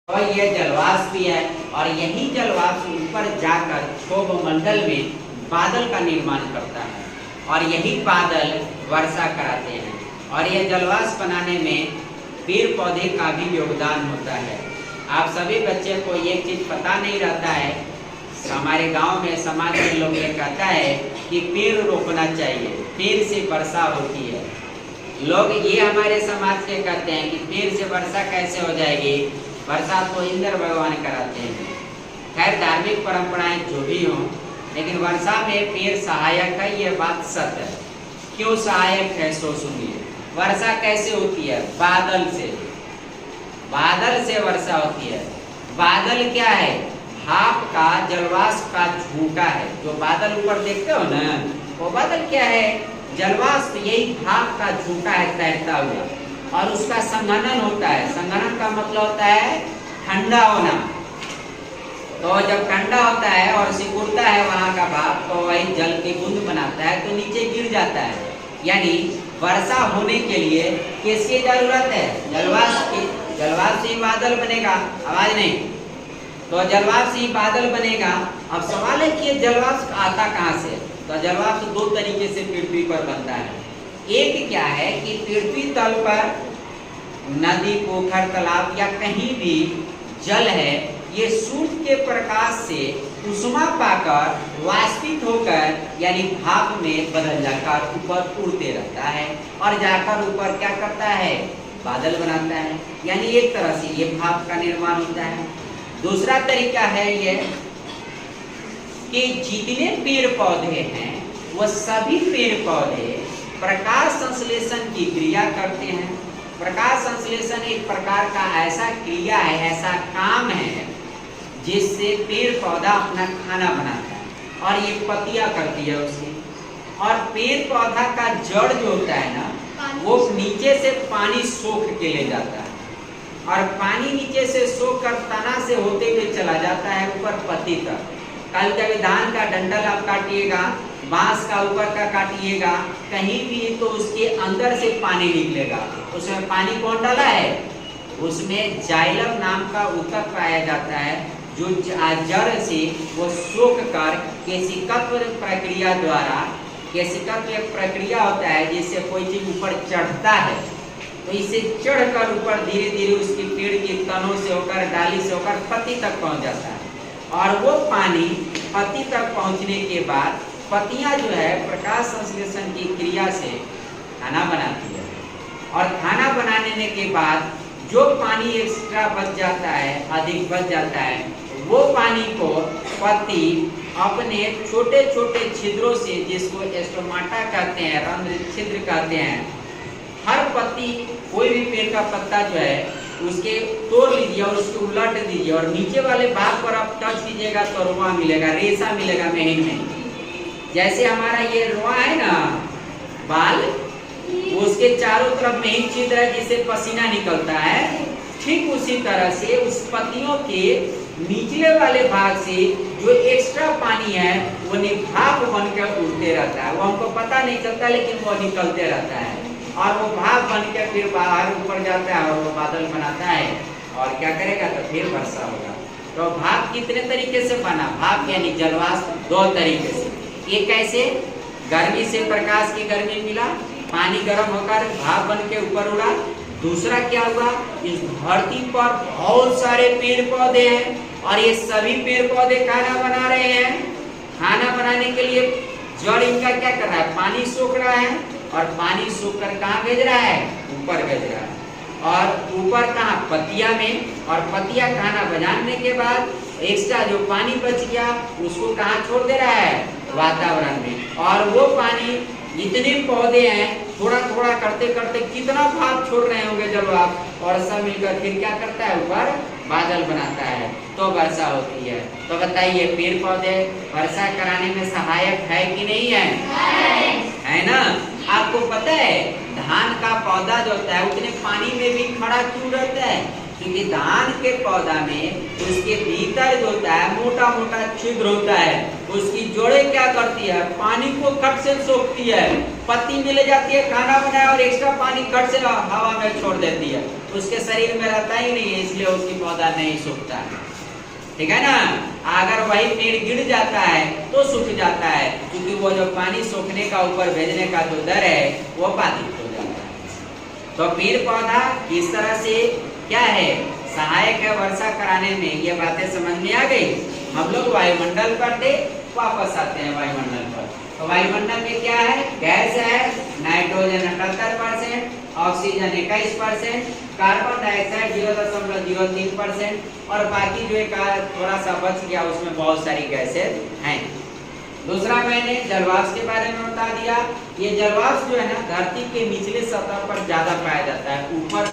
और ये जलवाष्प भी है और यही जलवाष्प ऊपर जाकर क्षोभ मंडल में बादल का निर्माण करता है और यही बादल वर्षा कराते हैं। और ये जलवाष्प बनाने में पेड़ पौधे का भी योगदान होता है। आप सभी बच्चे को ये चीज पता नहीं रहता है। हमारे गांव में समाज के लोग ये कहता है कि पेड़ रोपना चाहिए, पेड़ से वर्षा होती है। लोग ये हमारे समाज के कहते हैं कि पेड़ से वर्षा कैसे हो जाएगी, वर्षा तो इंद्र भगवान कराते हैं। खैर धार्मिक परंपराएं जो भी हों, लेकिन वर्षा में पेड़ सहायक है, ये बात सत्य है। क्यों सहायक है सो सुनिए। वर्षा कैसे होती है? बादल से। बादल से वर्षा होती है। बादल क्या है? भाप का, जलवाष्प का झोंका है। जो बादल ऊपर देखते हो ना, वो बादल क्या है? जलवाष्प, यही भाप का झोंका है तैरता हुआ, और उसका संघनन होता है। संघनन का मतलब होता है ठंडा होना। तो जब ठंडा होता है और सिकुड़ता है वहां का भाप, तो वही जल की बूंद बनाता है, तो नीचे गिर जाता है। यानी वर्षा होने के लिए किसकी जरूरत है? जलवाष्प की। जलवाष्प से ही बादल बनेगा। आवाज नहीं। तो जलवाष्प से ही बादल बनेगा। अब सवाल है कि जलवाष्प आता कहाँ से? तो जलवाष्प दो तरीके से पृथ्वी पर बनता है। एक क्या है कि पृथ्वी तल पर नदी, पोखर, तालाब या कहीं भी जल है, ये सूर्य के प्रकाश से उष्मा पाकर वाष्पित होकर यानी भाप में बदल जाकर ऊपर उड़ते रहता है और जाकर ऊपर क्या करता है? बादल बनाता है। यानी एक तरह से ये भाप का निर्माण होता है। दूसरा तरीका है ये कि जितने पेड़ पौधे हैं वो सभी पेड़ पौधे प्रकाश संश्लेषण की क्रिया करते हैं। प्रकाश संश्लेषण एक प्रकार का ऐसा क्रिया है, ऐसा काम है जिससे पेड़ पौधा अपना खाना बनाता है और ये पत्तियां करती है उसे। और पेड़ पौधा का जड़ जो होता है ना, वो नीचे से पानी सोख के ले जाता है और पानी नीचे से सोख कर तना से होते हुए चला जाता है ऊपर पत्ती तक। कल कभी धान का डंडल आप काटिएगा, बांस का ऊपर का काटिएगा, कहीं भी तो उसके अंदर से पानी निकलेगा। उसमें पानी कौन डाला है? उसमें जाइलम नाम का ऊतक पाया जाता है, जो जड़ से वो सोख कर केशिकत्व प्रक्रिया द्वारा, केशिकत्व एक प्रक्रिया होता है जिससे कोई चीज ऊपर चढ़ता है, तो इसे चढ़कर ऊपर धीरे धीरे उसकी पेड़ की तनों से होकर, डाली से होकर पत्ती तक पहुंच जाता है। और वो पानी पत्ती तक पहुंचने के बाद पत्तियां जो है प्रकाश संश्लेषण की क्रिया से खाना बनाती है और खाना बनाने के बाद जो पानी एक्स्ट्रा बच जाता है, अधिक बच जाता है, वो पानी को पत्ती अपने छोटे छोटे छिद्रों से, जिसको स्टोमाटा कहते हैं, रंध्र छिद्र कहते हैं, हर पत्ती, कोई भी पेड़ का पत्ता जो है उसके तोड़ लीजिए और उसको उलट दीजिए और नीचे वाले भाग पर आप टच कीजिएगा तो रुआ मिलेगा, रेशा मिलेगा महीन में। जैसे हमारा ये रुआ है ना बाल, उसके चारों तरफ महीन छिद्र है जिससे पसीना निकलता है, ठीक उसी तरह से उस पत्तियों के निचले वाले भाग से जो एक्स्ट्रा पानी है वो भाप बनकर उड़ते रहता है। वो हमको पता नहीं चलता लेकिन वो निकलते रहता है और वो भाप बनकर फिर बाहर ऊपर जाता है और वो बादल बनाता है और क्या करेगा? तो फिर वर्षा होगा। तो भाप कितने तरीके से बना? भाप यानी जलवाष्प दो तरीके से। ये कैसे? गर्मी से प्रकाश की गर्मी मिला, पानी गर्म होकर भाप बन के ऊपर उड़ा। दूसरा क्या हुआ? इस धरती पर बहुत सारे पेड़ पौधे हैं और ये सभी पेड़ पौधे खाना बना रहे हैं। खाना बनाने के लिए जड़ इनका क्या कर रहा है? पानी सोख रहा है और पानी सूख कर कहाँ भेज रहा है? ऊपर भेज रहा है। और ऊपर कहाँ? पत्तियां में। और पत्तियां खाना बनाने के बाद एक्स्ट्रा जो पानी बच गया उसको कहाँ छोड़ दे रहा है? वातावरण में। और वो पानी, जितने पौधे हैं, थोड़ा थोड़ा करते करते कितना भाप छोड़ रहे होंगे जलवाष्प, और सब मिलकर फिर क्या करता है? ऊपर बादल बनाता है, तो वर्षा होती है। तो बताइए, पेड़ पौधे वर्षा कराने में सहायक है कि नहीं है? है ना? आपको पता है धान का पौधा जो होता है उतने पानी में भी खड़ा क्यों रहता है? क्योंकि धान के पौधा में उसके भीतर जो होता है मोटा मोटा छिद्र होता है, उसकी जोड़ें क्या करती है, पानी को कट से सोखती है, पत्ती मिल जाती है, खाना बनाया और एक्स्ट्रा पानी कट से हवा में छोड़ देती है, उसके शरीर में रहता ही नहीं है, इसलिए उसकी पौधा नहीं सूखता है। ठीक है ना। अगर वही पेड़ गिर जाता है तो सूख जाता है, क्योंकि वो जो पानी सूखने का ऊपर भेजने का जो दर है वो बाधित हो जाता है। तो पेड़ पौधा किस तरह से क्या है, सहायक है वर्षा कराने में, ये बातें समझ में आ गई। हम लोग वायुमंडल पर थे, वापस आते हैं वायुमंडल पर। तो वायुमंडल में क्या है, गैस है, नाइट्रोजन 78%, ऑक्सीजन 21%, कार्बन डाइऑक्साइड 0.03% और बाकी जो एक थोड़ा सा बच गया उसमें बहुत सारी गैसें हैं। दूसरा मैंने जलवाष्प के बारे में बता दिया। ये जलवाष्प जो है ना धरती के निचले सतह पर ज्यादा पाया जाता है, ऊपर